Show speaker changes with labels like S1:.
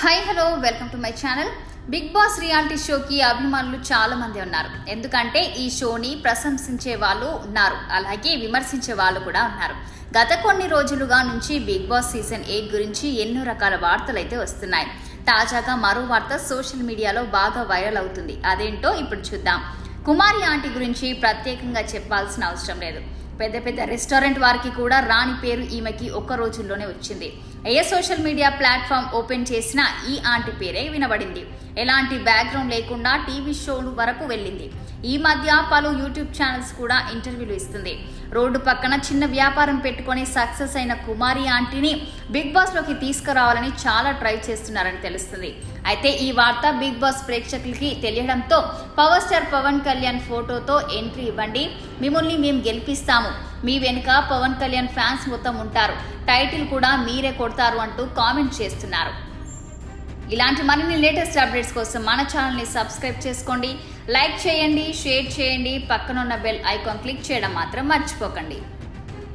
S1: Hi hello welcome to my channel. Bigg Boss reality షోకి అభిమానులు చాలా మంది ఉన్నారు. ఎందుకంటే ఈ షోని ప్రశంసించే వాళ్ళు ఉన్నారు, అలాగే విమర్శించే వాళ్ళు కూడా ఉన్నారు. గత కొన్ని రోజులుగా నుంచి బిగ్ బాస్ సీజన్ 8 గురించి ఎన్నో రకాల వార్తలు అయితే వస్తున్నాయి. తాజాగా మరో వార్త సోషల్ మీడియాలో బాగా వైరల్ అవుతుంది. అదేంటో ఇప్పుడు చూద్దాం. కుమారి ఆంటీ గురించి ప్రత్యేకంగా చెప్పాల్సిన అవసరం లేదు. పెద్ద పెద్ద రెస్టారెంట్ వారికి కూడా రాని పేరు ఈమెకి ఒక్క రోజుల్లోనే వచ్చింది. ఏ సోషల్ మీడియా ప్లాట్ఫామ్ ఓపెన్ చేసినా ఈ ఆంటీ పేరే వినబడింది. ఎలాంటి బ్యాక్గ్రౌండ్ లేకుండా టీవీ షోలు వరకు వెళ్ళింది. ఈ మధ్య పలు యూట్యూబ్ ఛానల్స్ కూడా ఇంటర్వ్యూలు ఇస్తుంది. రోడ్డు పక్కన చిన్న వ్యాపారం పెట్టుకొని సక్సెస్ అయిన కుమారి ఆంటీని బిగ్ బాస్ లోకి తీసుకురావాలని చాలా ట్రై చేస్తున్నారని తెలుస్తుంది. అయితే ఈ వార్త బిగ్ బాస్ ప్రేక్షకులకి తెలియడంతో పవర్ స్టార్ పవన్ కళ్యాణ్ ఫోటోతో ఎంట్రీ ఇవ్వండి, మిమ్మల్ని మేము గెలిపిస్తాము, మీ వెనుక పవన్ కళ్యాణ్ ఫ్యాన్స్ మొత్తం ఉంటారు, టైటిల్ కూడా మీరే కొడతారు అంటూ కామెంట్ చేస్తున్నారు. ఇలాంటి మరిన్ని లేటెస్ట్ అప్డేట్స్ కోసం మన ఛానల్ని సబ్స్క్రైబ్ చేసుకోండి, లైక్ చేయండి, షేర్ చేయండి, పక్కనున్న బెల్ ఐకాన్ క్లిక్ చేయడం మాత్రం మర్చిపోకండి.